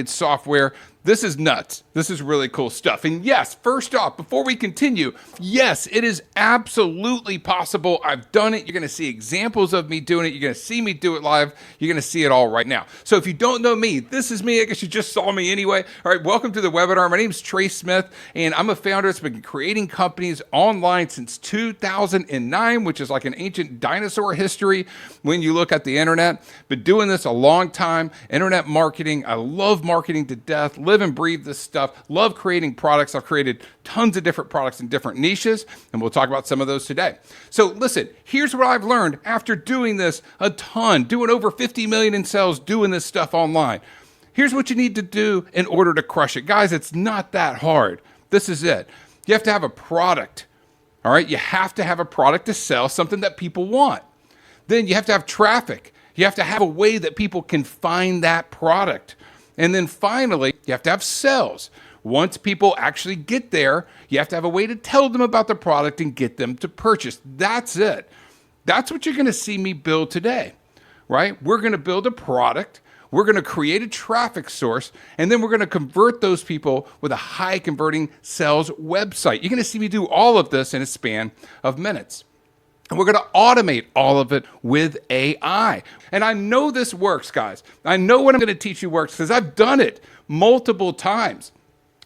software. This is nuts. This is really cool stuff. And yes, first off, before we continue, yes, it is absolutely possible. I've done it. You're going to see examples of me doing it. You're going to see me do it live. You're going to see it all right now. So if you don't know me, this is me. I guess you just saw me anyway. All right, welcome to the webinar. My name is Trey Smith, and I'm a founder that's been creating companies online since 2009, which is like an ancient dinosaur history when you look at the internet. Been doing this a long time. Internet marketing. I love marketing to death. Live and breathe this stuff. Love creating products. I've created tons of different products in different niches, and we'll talk about some of those today. So listen, here's what I've learned after doing this a ton, doing over 50 million in sales, doing this stuff online. Here's what you need to do in order to crush it. Guys, it's not that hard. This is it. You have to have a product. All right. You have to have a product to sell, something that people want. Then you have to have traffic. You have to have a way that people can find that product. And then finally, you have to have sales. Once people actually get there, you have to have a way to tell them about the product and get them to purchase. That's it. That's what you're going to see me build today, right? We're going to build a product. We're going to create a traffic source, and then we're going to convert those people with a high converting sales website. You're going to see me do all of this in a span of minutes. And we're going to automate all of it with AI. And I know this works, guys. I know what I'm going to teach you works because I've done it multiple times.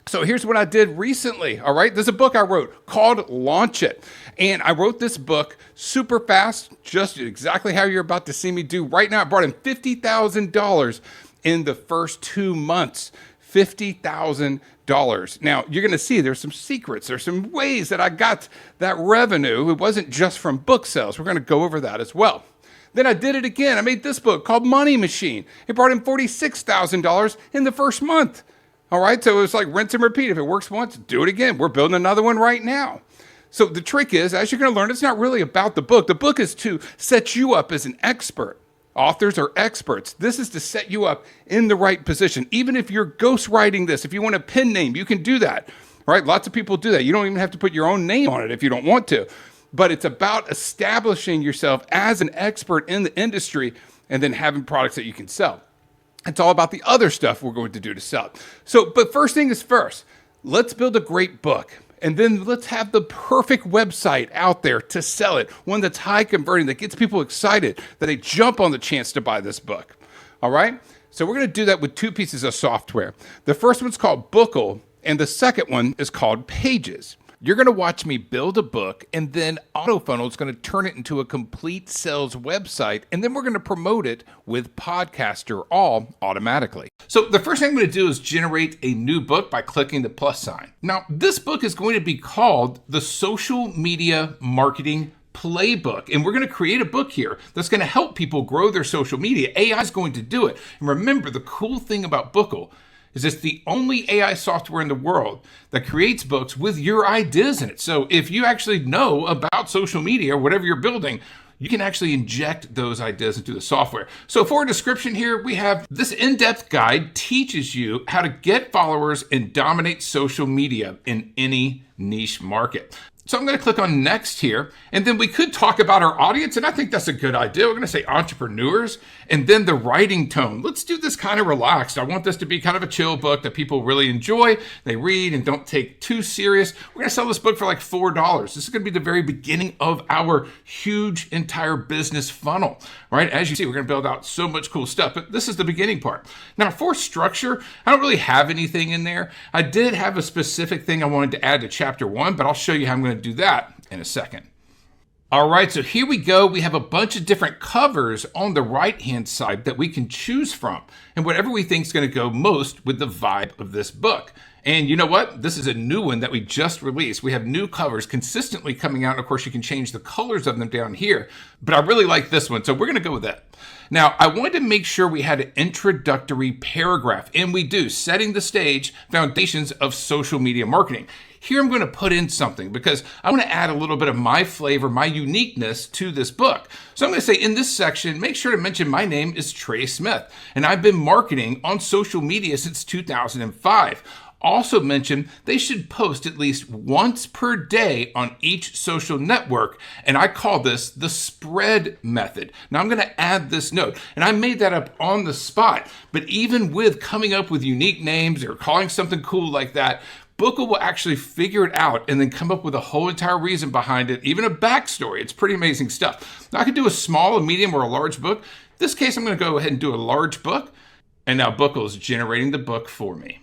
So here's what I did recently, all right? There's a book I wrote called Launch It. And I wrote this book super fast, just exactly how you're about to see me do right now. I brought in $50,000 in the first 2 months. $50,000. Now, you're going to see there's some secrets. There's some ways that I got that revenue. It wasn't just from book sales. We're going to go over that as well. Then I did it again. I made this book called Money Machine. It brought in $46,000 in the first month. All right, so it was like rinse and repeat. If it works once, do it again. We're building another one right now. So the trick is, as you're going to learn, it's not really about the book. The book is to set you up as an expert. Authors are experts. This is to set you up in the right position. Even if you're ghostwriting this, if you want a pen name, you can do that. Right? Lots of people do that. You don't even have to put your own name on it if you don't want to. But it's about establishing yourself as an expert in the industry and then having products that you can sell. It's all about the other stuff we're going to do to sell. So, but first thing is first, let's build a great book. And then let's have the perfect website out there to sell it. One that's high converting, that gets people excited, that they jump on the chance to buy this book. All right? So we're going to do that with 2 pieces of software. The first one's called Bookle, and the second one is called Pages. You're going to watch me build a book, and then Autofunnel is going to turn it into a complete sales website, and then we're going to promote it with Podcaster all automatically. So the first thing I'm going to do is generate a new book by clicking the plus sign. Now, this book is going to be called the Social Media Marketing Playbook. And we're going to create a book here that's going to help people grow their social media. AI is going to do it. And remember, the cool thing about Bookle is it's the only AI software in the world that creates books with your ideas in it. So if you actually know about social media or whatever you're building, you can actually inject those ideas into the software. So for a description here, we have this in-depth guide teaches you how to get followers and dominate social media in any niche market. So I'm going to click on next here, and then we could talk about our audience, and I think that's a good idea. We're going to say entrepreneurs, and then the writing tone. Let's do this kind of relaxed. I want this to be kind of a chill book that people really enjoy. They read and don't take too serious. We're going to sell this book for like $4. This is going to be the very beginning of our huge entire business funnel, right? As you see, we're going to build out so much cool stuff, but this is the beginning part. Now, for structure, I don't really have anything in there. I did have a specific thing I wanted to add to chapter 1, but I'll show you how I'm going to do that in a second. All right, so here we go. We have a bunch of different covers on the right-hand side that we can choose from, and whatever we think is going to go most with the vibe of this book. And you know what? This is a new one that we just released. We have new covers consistently coming out. And of course, you can change the colors of them down here, but I really like this one, so we're going to go with that. Now, I wanted to make sure we had an introductory paragraph, and we do, setting the stage, foundations of social media marketing. Here I'm going to put in something because I want to add a little bit of my flavor, my uniqueness to this book. So I'm going to say in this section, make sure to mention my name is Trey Smith, and I've been marketing on social media since 2005. Also mentioned they should post at least once per day on each social network. And I call this the spread method. Now I'm going to add this note, and I made that up on the spot. But even with coming up with unique names or calling something cool like that, Bookle will actually figure it out and then come up with a whole entire reason behind it, even a backstory. It's pretty amazing stuff. Now I could do a small, a medium, or a large book. In this case, I'm going to go ahead and do a large book. And now Bookle is generating the book for me.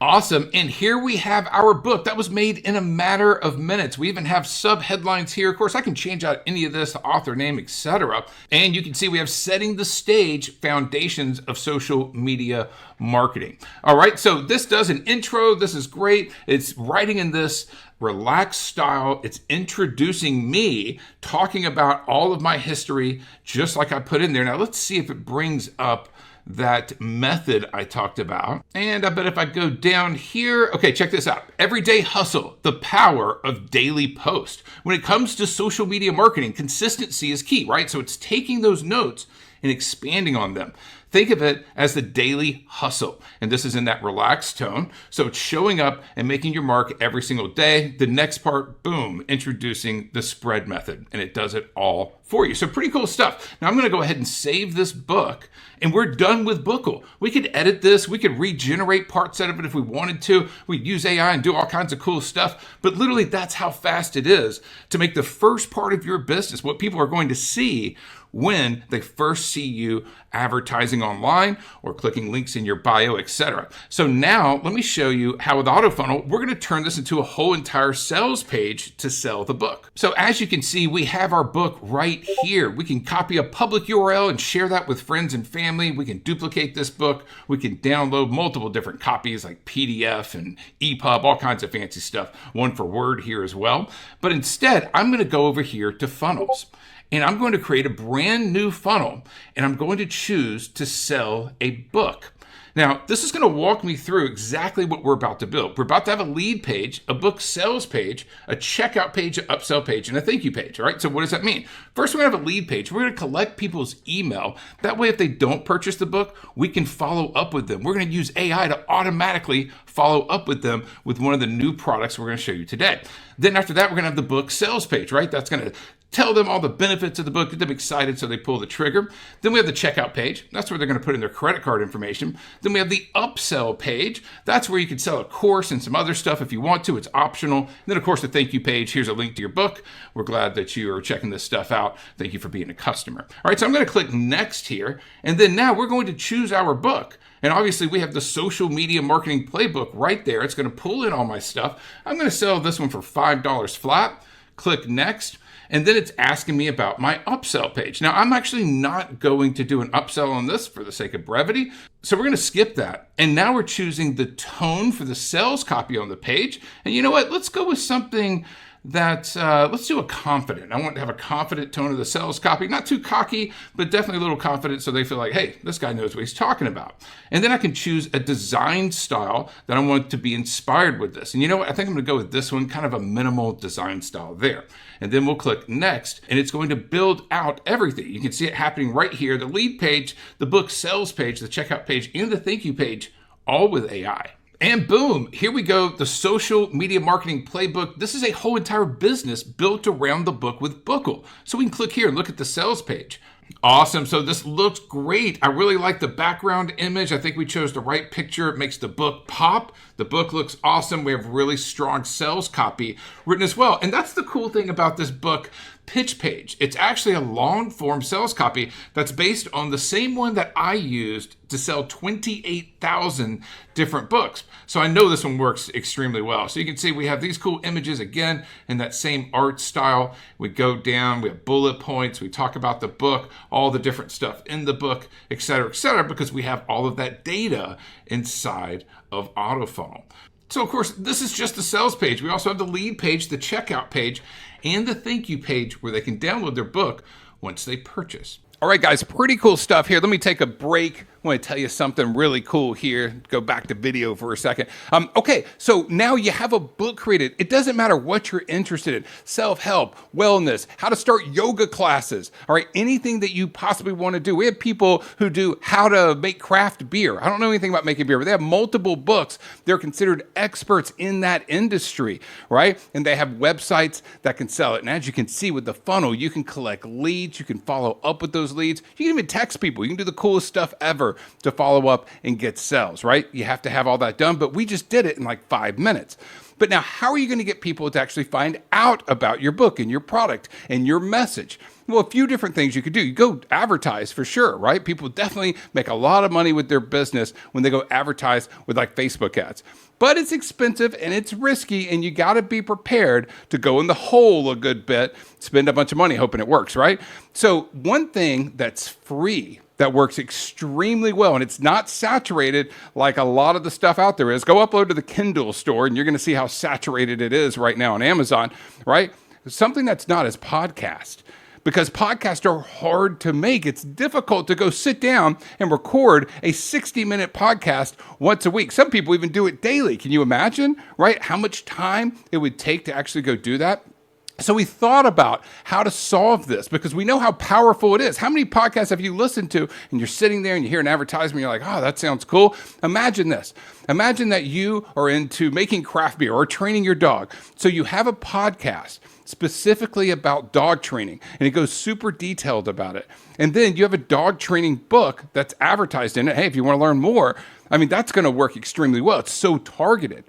Awesome. And here we have our book that was made in a matter of minutes. We even have sub-headlines here. Of course, I can change out any of this, the author name, etc. And you can see we have setting the stage, foundations of social media marketing. All right, so this does an intro. This is great. It's writing in this relaxed style. It's introducing me, talking about all of my history, just like I put in there. Now let's see if it brings up that method I talked about. And I bet if I go down here, okay, check this out. Everyday hustle, the power of daily post. When it comes to social media marketing, consistency is key, right? So it's taking those notes and expanding on them. Think of it as the daily hustle. And this is in that relaxed tone. So it's showing up and making your mark every single day. The next part, boom, introducing the spread method. And it does it all for you. So pretty cool stuff. Now I'm going to go ahead and save this book. And we're done with Bookle. We could edit this. We could regenerate parts out of it if we wanted to. We'd use AI and do all kinds of cool stuff. But literally, that's how fast it is to make the first part of your business what people are going to see when they first see you advertising online or clicking links in your bio, etc. So now let me show you how with Autofunnel, we're going to turn this into a whole entire sales page to sell the book. So as you can see, we have our book right here. We can copy a public URL and share that with friends and family. We can duplicate this book. We can download multiple different copies like PDF and EPUB, all kinds of fancy stuff. One for Word here as well. But instead, I'm going to go over here to funnels. And I'm going to create a brand new funnel, and I'm going to choose to sell a book. Now, this is going to walk me through exactly what we're about to build. We're about to have a lead page, a book sales page, a checkout page, an upsell page, and a thank you page, all right? So what does that mean? First, we're going to have a lead page. We're going to collect people's email. That way, if they don't purchase the book, we can follow up with them. We're going to use AI to automatically follow up with them with one of the new products we're going to show you today. Then after that, we're going to have the book sales page, right? That's going to tell them all the benefits of the book, get them excited so they pull the trigger. Then we have the checkout page. That's where they're going to put in their credit card information. Then we have the upsell page. That's where you can sell a course and some other stuff if you want to. It's optional. And then, of course, the thank you page. Here's a link to your book. We're glad that you are checking this stuff out. Thank you for being a customer. All right, so I'm going to click next here. And then now we're going to choose our book. And obviously, we have the social media marketing playbook right there. It's going to pull in all my stuff. I'm going to sell this one for $5 flat. Click next. And then it's asking me about my upsell page. Now, I'm actually not going to do an upsell on this for the sake of brevity. So we're going to skip that. And now we're choosing the tone for the sales copy on the page. And you know what? Let's go with something that, let's do a confident. I want to have a confident tone of the sales copy. Not too cocky, but definitely a little confident so they feel like, hey, this guy knows what he's talking about. And then I can choose a design style that I want to be inspired with this. And you know what? I think I'm going to go with this one, kind of a minimal design style there. And then we'll click next, and it's going to build out everything. You can see it happening right here. The lead page, the book sales page, the checkout page, and the thank you page, all with AI. And boom, here we go, the social media marketing playbook. This is a whole entire business built around the book with Bookle. So we can click here and look at the sales page. Awesome. So this looks great. I really like the background image. I think we chose the right picture. It makes the book pop. The book looks awesome. We have really strong sales copy written as well. And that's the cool thing about this book pitch page. It's actually a long form sales copy that's based on the same one that I used to sell 28,000 different books. So I know this one works extremely well. So you can see we have these cool images again in that same art style. We go down, we have bullet points, we talk about the book, all the different stuff in the book, et cetera, because we have all of that data inside of Autofunnel. So of course, this is just the sales page. We also have the lead page, the checkout page, and the thank you page where they can download their book once they purchase. All right, guys, pretty cool stuff here. Let me take a break want to tell you something really cool here. Go back to video for a second. Okay, so now you have a book created. It doesn't matter what you're interested in. Self-help, wellness, how to start yoga classes, all right, anything that you possibly want to do. We have people who do how to make craft beer. I don't know anything about making beer, but they have multiple books. They're considered experts in that industry, right? And they have websites that can sell it. And as you can see with the funnel, you can collect leads. You can follow up with those leads. You can even text people. You can do the coolest stuff ever to follow up and get sales, right? You have to have all that done, but we just did it in like 5 minutes. But now, how are you going to get people to actually find out about your book and your product and your message? Well, a few different things you could do. You go advertise for sure, right? People definitely make a lot of money with their business when they go advertise with like Facebook ads. But it's expensive and it's risky, and you got to be prepared to go in the hole a good bit, spend a bunch of money hoping it works, right? So one thing that's free that works extremely well, and it's not saturated like a lot of the stuff out there is. Go upload to the Kindle store, and you're going to see how saturated it is right now on Amazon, right? Something that's not is podcast. Because podcasts are hard to make. It's difficult to go sit down and record a 60-minute podcast once a week. Some people even do it daily. Can you imagine, right? How much time it would take to actually go do that? So we thought about how to solve this because we know how powerful it is. How many podcasts have you listened to and you're sitting there and you hear an advertisement, you're like, oh, that sounds cool. Imagine this. Imagine that you are into making craft beer or training your dog. So you have a podcast specifically about dog training, and it goes super detailed about it. And then you have a dog training book that's advertised in it. Hey, if you want to learn more, I mean, that's going to work extremely well. It's so targeted.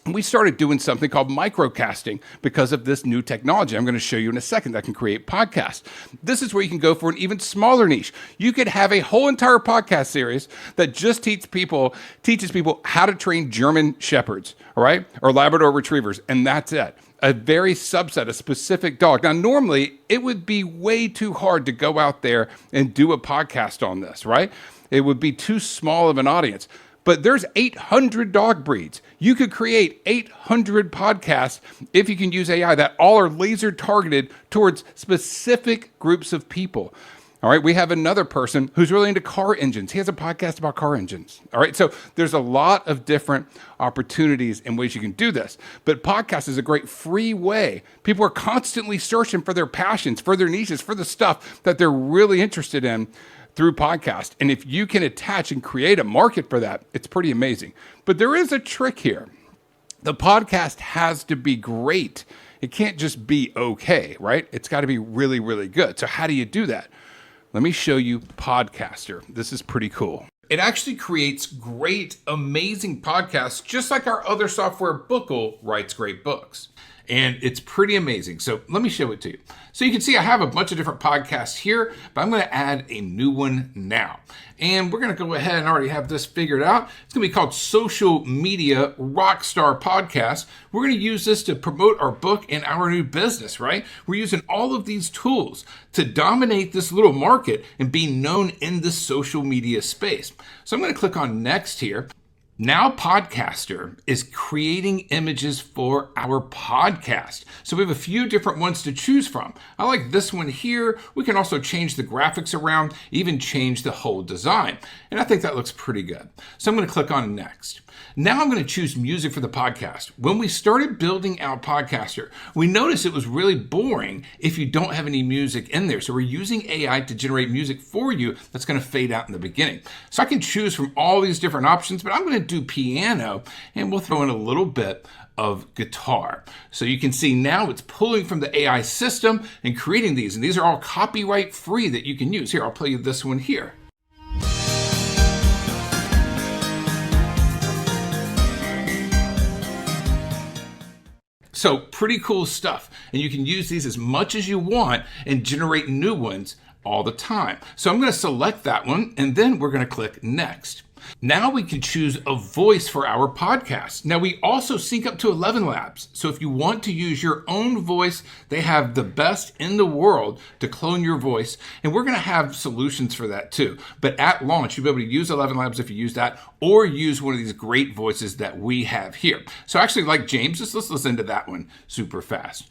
We started doing something called microcasting because of this new technology. I'm going to show you in a second that can create podcasts. This is where you can go for an even smaller niche. You could have a whole entire podcast series that just teaches people how to train German Shepherds, all right, or Labrador Retrievers, and that's it. A very subset, a specific dog. Now, normally, it would be way too hard to go out there and do a podcast on this, right? It would be too small of an audience. But there's 800 dog breeds. You could create 800 podcasts if you can use AI that all are laser targeted towards specific groups of people. All right, we have another person who's really into car engines. He has a podcast about car engines. All right, so there's a lot of different opportunities and ways you can do this. But podcast is a great free way. People are constantly searching for their passions, for their niches, for the stuff that they're really interested in through podcast. And if you can attach and create a market for that, it's pretty amazing. But there is a trick here. The podcast has to be great. It can't just be okay, right? It's got to be really, really good. So how do you do that? Let me show you Podcaster. This is pretty cool. It actually creates great, amazing podcasts, just like our other software, Bookle, writes great books. And it's pretty amazing. So let me show it to you. So you can see I have a bunch of different podcasts here, but I'm going to add a new one now. And we're going to go ahead and already have this figured out. It's going to be called Social Media Rockstar Podcast. We're going to use this to promote our book and our new business, right? We're using all of these tools to dominate this little market and be known in the social media space. So I'm going to click on next here. Now Podcaster is creating images for our podcast. So we have a few different ones to choose from. I like this one here. We can also change the graphics around, even change the whole design. And I think that looks pretty good. So I'm going to click on next. Now I'm going to choose music for the podcast. When we started building out Podcaster, we noticed it was really boring if you don't have any music in there. So we're using AI to generate music for you that's going to fade out in the beginning. So I can choose from all these different options, but I'm going to do piano, and we'll throw in a little bit of guitar. So you can see now it's pulling from the AI system and creating these. And these are all copyright free that you can use. Here, I'll play you this one here. So pretty cool stuff. And you can use these as much as you want and generate new ones all the time. So I'm going to select that one, and then we're going to click next. Now we can choose a voice for our podcast. Now we also sync up to 11 Labs. So if you want to use your own voice, they have the best in the world to clone your voice. And we're going to have solutions for that too. But at launch, you'll be able to use 11 Labs if you use that, or use one of these great voices that we have here. So actually, like James, let's listen to that one super fast.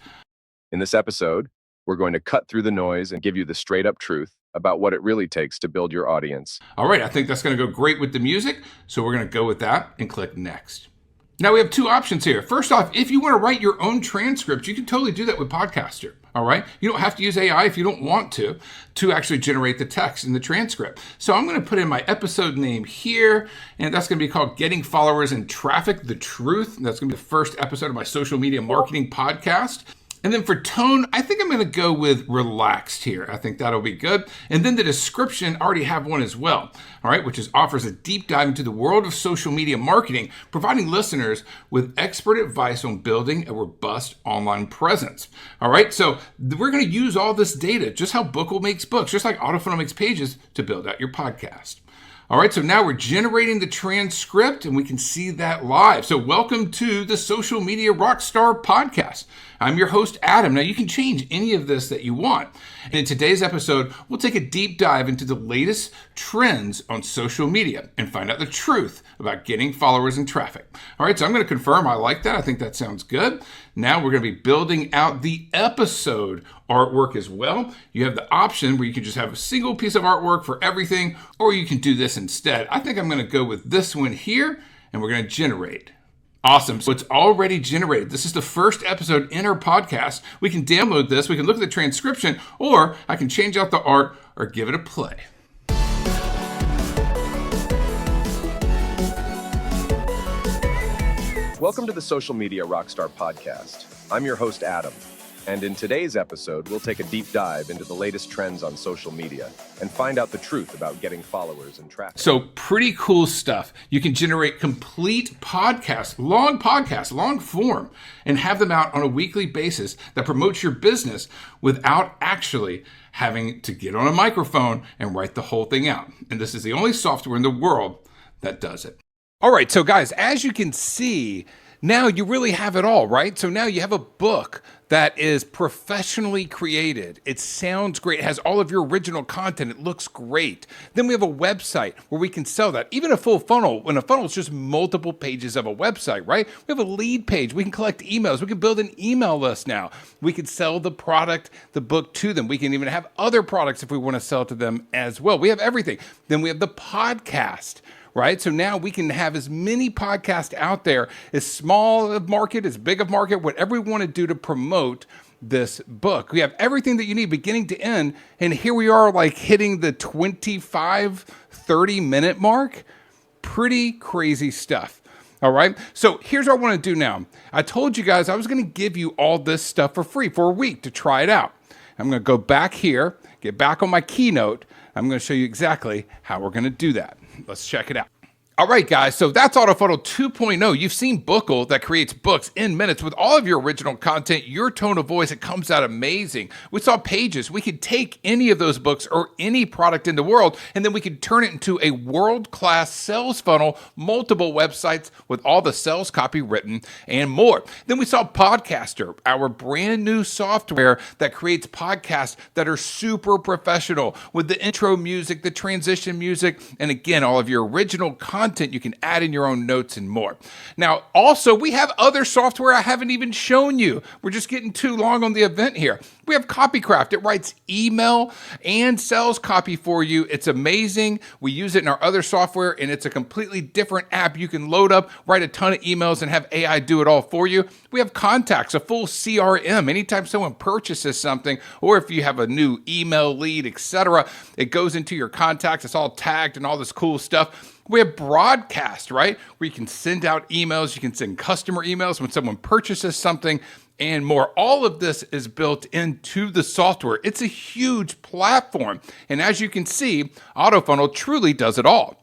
In this episode, we're going to cut through the noise and give you the straight up truth about what it really takes to build your audience. All right, I think that's going to go great with the music, so we're going to go with that and click next. Now we have two options here. First off, if you want to write your own transcript, you can totally do that with Podcaster. All right. You don't have to use AI if you don't want to actually generate the text in the transcript. So I'm going to put in my episode name here, and that's going to be called Getting Followers and Traffic, the Truth. That's going to be the first episode of my social media marketing podcast. And then for tone, I think I'm going to go with relaxed here. I think that'll be good. And then the description, I already have one as well, all right, which offers a deep dive into the world of social media marketing, providing listeners with expert advice on building a robust online presence. All right, so we're going to use all this data, just how Bookle makes books, just like Autofunnel makes pages, to build out your podcast. All right, so now we're generating the transcript and we can see that live. So welcome to the Social Media Rockstar Podcast. I'm your host, Adam. Now you can change any of this that you want. And in today's episode, we'll take a deep dive into the latest trends on social media and find out the truth about getting followers and traffic. All right, so I'm going to confirm I like that. I think that sounds good. Now we're going to be building out the episode artwork as well. You have the option where you can just have a single piece of artwork for everything, or you can do this instead. I think I'm going to go with this one here, and we're going to generate. Awesome. So it's already generated. This is the first episode in our podcast. We can download this. We can look at the transcription, or I can change out the art or give it a play. Welcome to the Social Media Rockstar Podcast. I'm your host, Adam. And in today's episode, we'll take a deep dive into the latest trends on social media and find out the truth about getting followers and traffic. So pretty cool stuff. You can generate complete podcasts, long form, and have them out on a weekly basis that promotes your business without actually having to get on a microphone and write the whole thing out. And this is the only software in the world that does it. All right, so guys, as you can see, now you really have it all, right? So now you have a book that is professionally created. It sounds great. It has all of your original content. It looks great. Then we have a website where we can sell that. Even a full funnel, when a funnel is just multiple pages of a website, right? We have a lead page. We can collect emails. We can build an email list now. We can sell the product, the book to them. We can even have other products if we want to sell to them as well. We have everything. Then we have the podcast. Right? So now we can have as many podcasts out there, as small of market, as big of market, whatever we want to do to promote this book. We have everything that you need beginning to end. And here we are like hitting the 25, 30 minute mark. Pretty crazy stuff. All right. So here's what I want to do now. I told you guys I was going to give you all this stuff for free for a week to try it out. I'm going to go back here, get back on my keynote. I'm going to show you exactly how we're going to do that. Let's check it out. All right, guys, so that's Autofunnel 2.0. You've seen Bookle that creates books in minutes with all of your original content, your tone of voice. It comes out amazing. We saw Pages. We could take any of those books or any product in the world, and then we could turn it into a world-class sales funnel, multiple websites with all the sales copy written and more. Then we saw Podcaster, our brand new software that creates podcasts that are super professional with the intro music, the transition music, and again, all of your original content you can add in your own notes and more. Now, also, we have other software I haven't even shown you. We're just getting too long on the event here. We have CopyCraft. It writes email and sales copy for you. It's amazing. We use it in our other software, and it's a completely different app you can load up, write a ton of emails, and have AI do it all for you. We have Contacts, a full CRM. Anytime someone purchases something, or if you have a new email lead, etc., it goes into your contacts. It's all tagged and all this cool stuff. We have Broadcast, right? Where you can send out emails, you can send customer emails when someone purchases something and more. All of this is built into the software. It's a huge platform. And as you can see, Autofunnel truly does it all.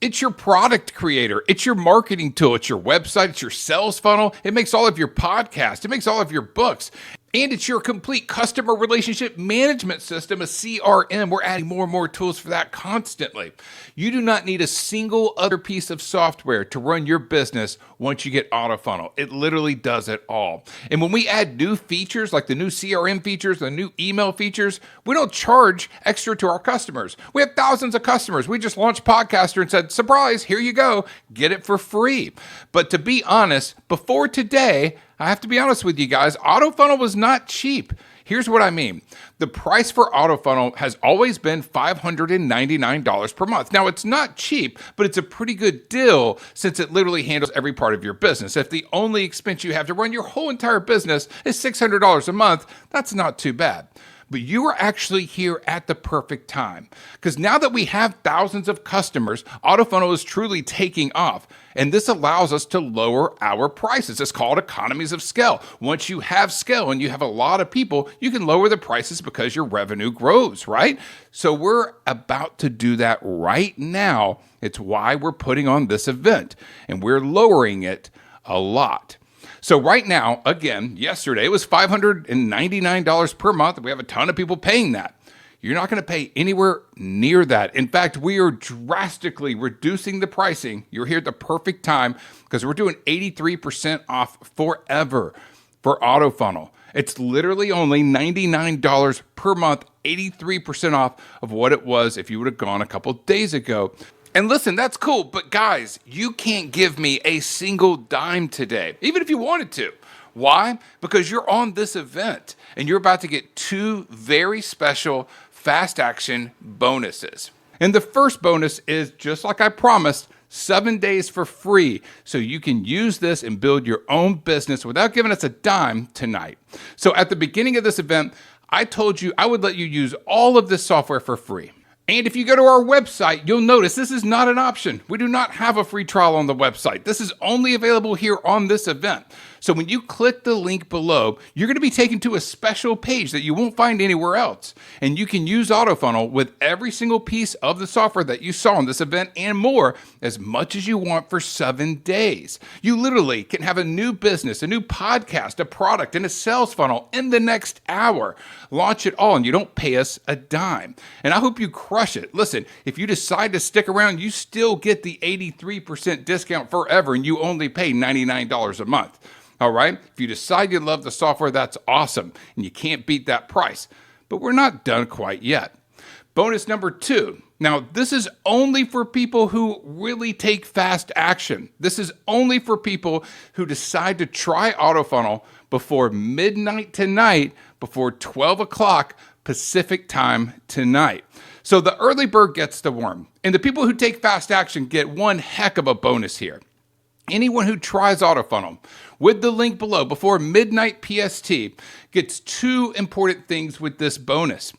It's your product creator. It's your marketing tool. It's your website. It's your sales funnel. It makes all of your podcasts. It makes all of your books. And it's your complete customer relationship management system, a CRM. We're adding more and more tools for that constantly. You do not need a single other piece of software to run your business once you get Autofunnel. It literally does it all. And when we add new features, like the new CRM features, the new email features, we don't charge extra to our customers. We have thousands of customers. We just launched Podcaster and said, surprise, here you go, get it for free. But to be honest, before today, I have to be honest with you guys, Autofunnel was not cheap. Here's what I mean. The price for Autofunnel has always been $599 per month. Now, it's not cheap, but it's a pretty good deal since it literally handles every part of your business. If the only expense you have to run your whole entire business is $600 a month, that's not too bad. But you are actually here at the perfect time. Because now that we have thousands of customers, Autofunnel is truly taking off. And this allows us to lower our prices. It's called economies of scale. Once you have scale and you have a lot of people, you can lower the prices because your revenue grows, right? So we're about to do that right now. It's why we're putting on this event. And we're lowering it a lot. So right now, again, yesterday it was $599 per month. We have a ton of people paying that. You're not going to pay anywhere near that. In fact, we are drastically reducing the pricing. You're here at the perfect time because we're doing 83% off forever for Autofunnel. It's literally only $99 per month, 83% off of what it was if you would have gone a couple days ago. And listen, that's cool, but guys, you can't give me a single dime today, even if you wanted to. Why? Because you're on this event and you're about to get two very special fast action bonuses. And the first bonus is, just like I promised, 7 days for free. So you can use this and build your own business without giving us a dime tonight. So at the beginning of this event, I told you I would let you use all of this software for free. And if you go to our website, you'll notice this is not an option. We do not have a free trial on the website. This is only available here on this event. So when you click the link below, you're going to be taken to a special page that you won't find anywhere else. And you can use Autofunnel with every single piece of the software that you saw in this event and more, as much as you want for 7 days. You literally can have a new business, a new podcast, a product, and a sales funnel in the next hour. Launch it all, and you don't pay us a dime. And I hope you crush it. Listen, if you decide to stick around, you still get the 83% discount forever, and you only pay $99 a month. All right? If you decide you love the software, that's awesome, and you can't beat that price. But we're not done quite yet. Bonus number 2. Now, this is only for people who really take fast action. This is only for people who decide to try Autofunnel before midnight tonight, before 12 o'clock Pacific time tonight. So the early bird gets the worm. And the people who take fast action get one heck of a bonus here. Anyone who tries Autofunnel with the link below before midnight PST gets 2 important things with this bonus.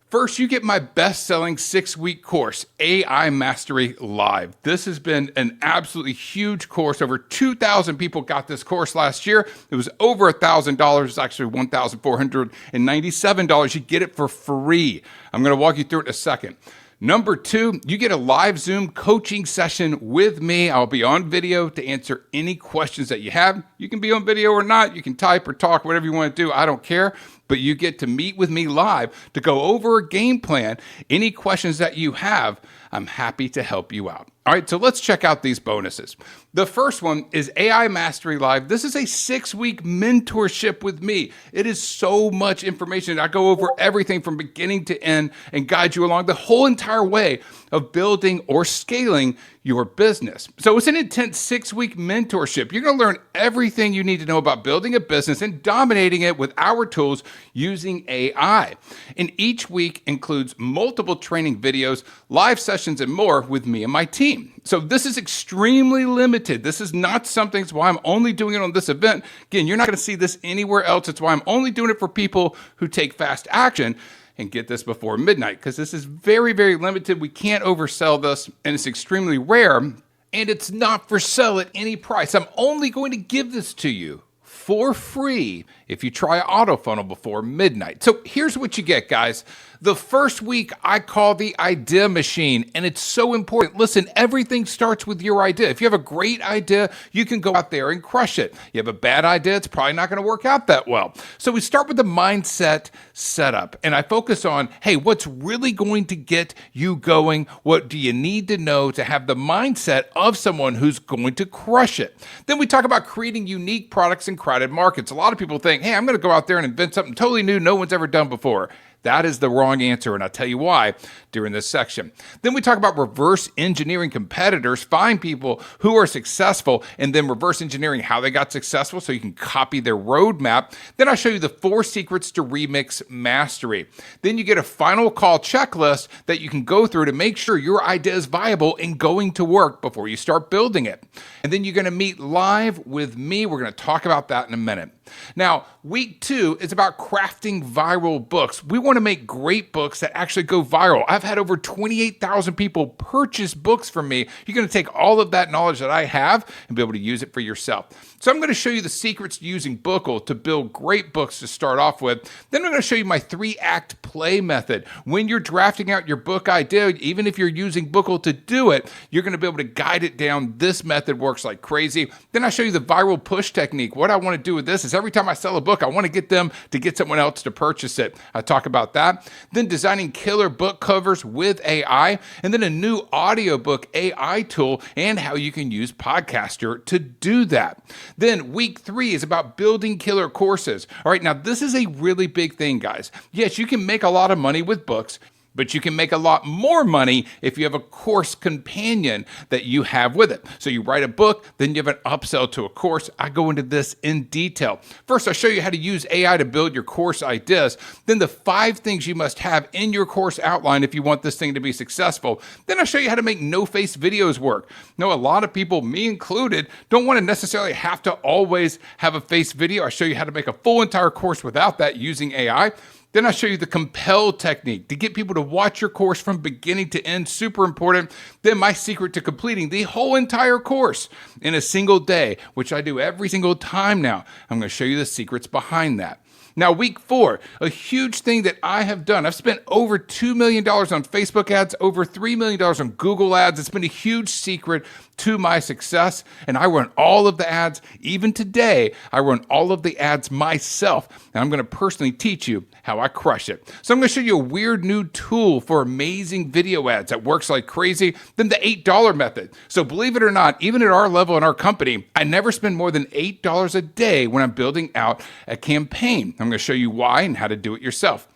First, you get my best-selling 6-week course, AI Mastery Live. This has been an absolutely huge course. Over 2,000 people got this course last year. It was over $1,000. It's actually $1,497. You get it for free. I'm going to walk you through it in a second. Number 2, you get a live Zoom coaching session with me. I'll be on video to answer any questions that you have. You can be on video or not. You can type or talk, whatever you want to do. I don't care. But you get to meet with me live to go over a game plan. Any questions that you have, I'm happy to help you out. All right, so let's check out these bonuses. The first one is AI Mastery Live. This is a 6-week mentorship with me. It is so much information. I go over everything from beginning to end and guide you along the whole entire way of building or scaling your business. So it's an intense 6-week mentorship. You're going to learn everything you need to know about building a business and dominating it with our tools using AI. And each week includes multiple training videos, live sessions, and more with me and my team. So this is extremely limited. This is not something, it's why I'm only doing it on this event. Again, you're not going to see this anywhere else. It's why I'm only doing it for people who take fast action and get this before midnight, because this is very, very limited. We can't oversell this, and it's extremely rare, and it's not for sale at any price. I'm only going to give this to you for free if you try Autofunnel before midnight. So here's what you get, guys. The first week I call the idea machine, and it's so important. Listen, everything starts with your idea. If you have a great idea, you can go out there and crush it. You have a bad idea, it's probably not going to work out that well. So we start with the mindset setup, and I focus on, hey, what's really going to get you going? What do you need to know to have the mindset of someone who's going to crush it? Then we talk about creating unique products in crowded markets. A lot of people think, hey, I'm going to go out there and invent something totally new no one's ever done before. That is the wrong answer, and I'll tell you why during this section. Then we talk about reverse engineering competitors, find people who are successful, and then reverse engineering how they got successful so you can copy their roadmap. Then I'll show you the 4 secrets to remix mastery. Then you get a final call checklist that you can go through to make sure your idea is viable and going to work before you start building it. And then you're going to meet live with me. We're going to talk about that in a minute. Now, week 2 is about crafting viral books. We want to make great books that actually go viral. I've had over 28,000 people purchase books from me. You're going to take all of that knowledge that I have and be able to use it for yourself. So I'm going to show you the secrets to using Bookle to build great books to start off with. Then I'm going to show you my 3-act play method. When you're drafting out your book idea, even if you're using Bookle to do it, you're going to be able to guide it down. This method works like crazy. Then I'll show you the viral push technique. What I want to do with this is every time I sell a book, I want to get them to get someone else to purchase it. I talk about that. Then designing killer book covers with AI, and then a new audiobook AI tool and how you can use Podcaster to do that. Then week 3 is about building killer courses. All right, now this is a really big thing, guys. Yes, you can make a lot of money with books, but you can make a lot more money if you have a course companion that you have with it. So you write a book, then you have an upsell to a course. I go into this in detail. First, I'll show you how to use AI to build your course ideas. Then the 5 things you must have in your course outline if you want this thing to be successful. Then I'll show you how to make no-face videos work. Now, a lot of people, me included, don't want to necessarily have to always have a face video. I show you how to make a full entire course without that using AI. Then I'll show you the compel technique to get people to watch your course from beginning to end, super important. Then my secret to completing the whole entire course in a single day, which I do every single time now. I'm going to show you the secrets behind that. Now, week 4, a huge thing that I have done. I've spent over $2 million on Facebook ads, over $3 million on Google ads. It's been a huge secret to my success, and I run all of the ads. Even today, I run all of the ads myself, and I'm going to personally teach you how I crush it. So I'm going to show you a weird new tool for amazing video ads that works like crazy. Then the $8 method. So believe it or not, even at our level in our company, I never spend more than $8 a day when I'm building out a campaign. I'm going to show you why and how to do it yourself.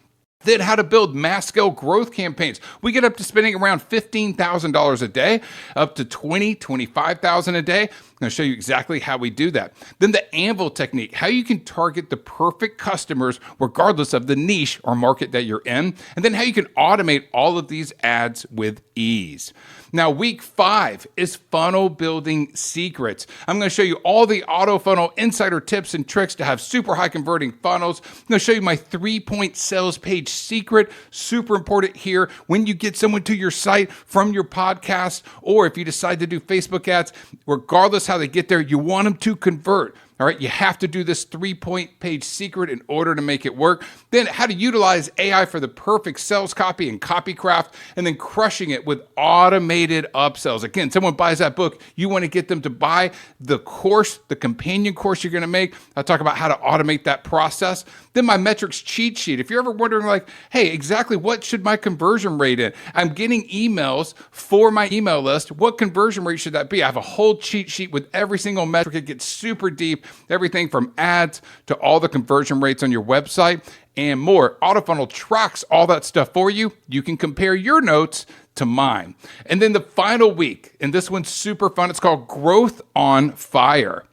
Then how to build mass scale growth campaigns. We get up to spending around $15,000 a day, up to $25,000 a day. I'm going to show you exactly how we do that. Then the anvil technique, how you can target the perfect customers regardless of the niche or market that you're in. And then how you can automate all of these ads with ease. Now, week 5 is funnel building secrets. I'm going to show you all the Autofunnel insider tips and tricks to have super high converting funnels. I'm going to show you my 3-point sales page secret. Super important here. When you get someone to your site from your podcast, or if you decide to do Facebook ads, regardless how they get there, you want them to convert. All right, you have to do this 3-point page secret in order to make it work. Then how to utilize AI for the perfect sales copy and CopyCraft, and then crushing it with automated upsells. Again, someone buys that book, you want to get them to buy the course, the companion course you're going to make. I'll talk about how to automate that process. Then my metrics cheat sheet. If you're ever wondering like, hey, exactly what should my conversion rate in? I'm getting emails for my email list. What conversion rate should that be? I have a whole cheat sheet with every single metric. It gets super deep. Everything from ads to all the conversion rates on your website and more. Autofunnel tracks all that stuff for you. You can compare your notes to mine. And then the final week, and this one's super fun. It's called Growth on Fire.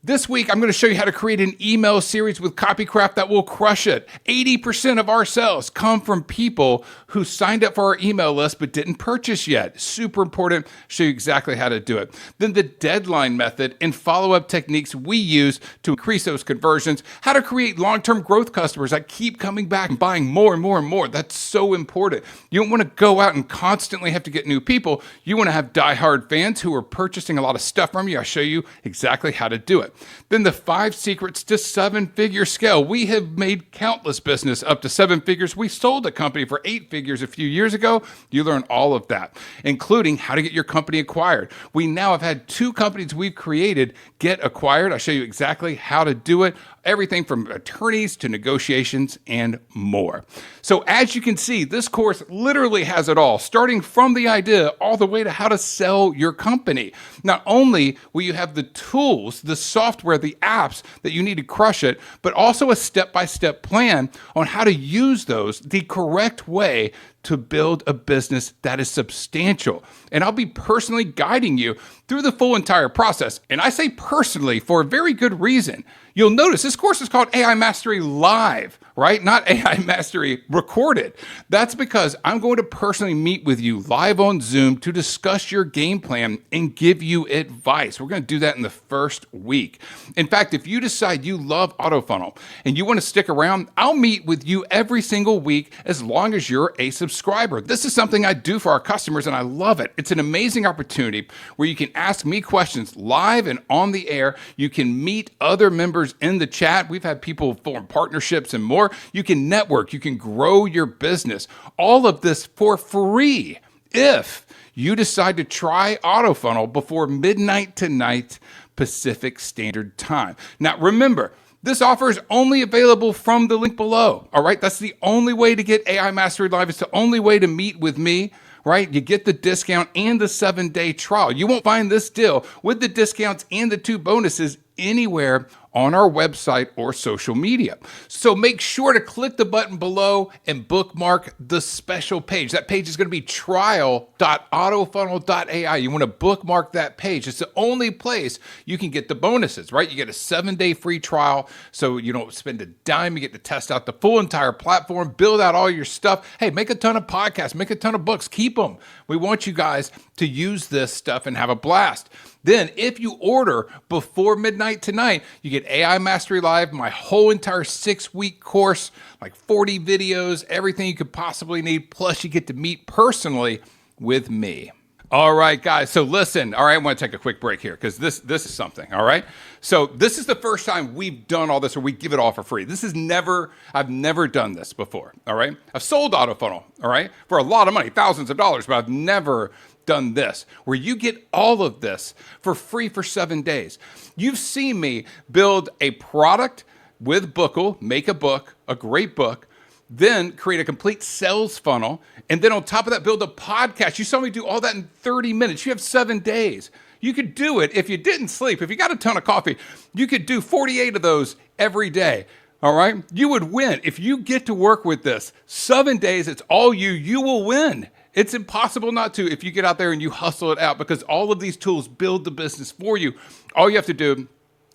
This week, I'm going to show you how to create an email series with CopyCraft that will crush it. 80% of our sales come from people who signed up for our email list but didn't purchase yet. Super important. Show you exactly how to do it. Then the deadline method and follow-up techniques we use to increase those conversions. How to create long-term growth customers that keep coming back and buying more and more and more. That's so important. You don't want to go out and constantly have to get new people. You want to have diehard fans who are purchasing a lot of stuff from you. I'll show you exactly how to do it. Then the 5 secrets to 7-figure scale. We have made countless business up to 7 figures. We sold a company for 8 figures a few years ago. You learn all of that, including how to get your company acquired. We now have had 2 companies we've created get acquired. I'll show you exactly how to do it. Everything from attorneys to negotiations and more. So as you can see, this course literally has it all, starting from the idea all the way to how to sell your company. Not only will you have the tools, the software, software, the apps that you need to crush it, but also a step-by-step plan on how to use those the correct way to build a business that is substantial. And I'll be personally guiding you through the full entire process. And I say personally for a very good reason. You'll notice this course is called AI Mastery Live, right? Not AI Mastery Recorded. That's because I'm going to personally meet with you live on Zoom to discuss your game plan and give you advice. We're going to do that in the first week. In fact, if you decide you love Autofunnel and you want to stick around, I'll meet with you every single week as long as you're a subscriber. This is something I do for our customers and I love it. It's an amazing opportunity where you can ask me questions live and on the air. You can meet other members in the chat. We've had people form partnerships and more. You can network, you can grow your business. All of this for free if you decide to try Autofunnel before midnight tonight Pacific Standard Time. Now remember, this offer is only available from the link below. All right, that's the only way to get AI Mastery Live. It's the only way to meet with me. Right? You get the discount and the 7-day trial. You won't find this deal with the discounts and the 2 bonuses anywhere on our website or social media. So make sure to click the button below and bookmark the special page. That page is going to be trial.autofunnel.ai. You want to bookmark that page. It's the only place you can get the bonuses, right? You get a 7-day free trial, so you don't spend a dime. You get to test out the full entire platform, build out all your stuff. Hey, make a ton of podcasts, make a ton of books, keep them. We want you guys to use this stuff and have a blast. Then if you order before midnight tonight, you get AI Mastery Live, my whole entire 6-week course, like 40 videos, everything you could possibly need. Plus you get to meet personally with me. All right, guys. So listen, all right, I want to take a quick break here because this is something, all right? So this is the first time we've done all this or we give it all for free. I've never done this before, all right? I've sold Autofunnel, all right, for a lot of money, thousands of dollars, but I've never done this, where you get all of this for free for 7 days. You've seen me build a product with Bookle, make a book, a great book, then create a complete sales funnel, and then on top of that, build a podcast. You saw me do all that in 30 minutes. You have 7 days. You could do it if you didn't sleep. If you got a ton of coffee, you could do 48 of those every day. All right? You would win. If you get to work with this 7 days, it's all you will win. It's impossible not to if you get out there and you hustle it out because all of these tools build the business for you. All you have to do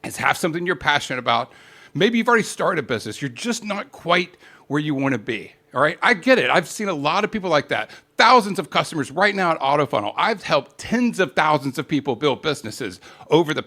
is have something you're passionate about. Maybe you've already started a business. You're just not quite where you want to be. All right. I get it. I've seen a lot of people like that. Thousands of customers right now at Autofunnel. I've helped tens of thousands of people build businesses over the past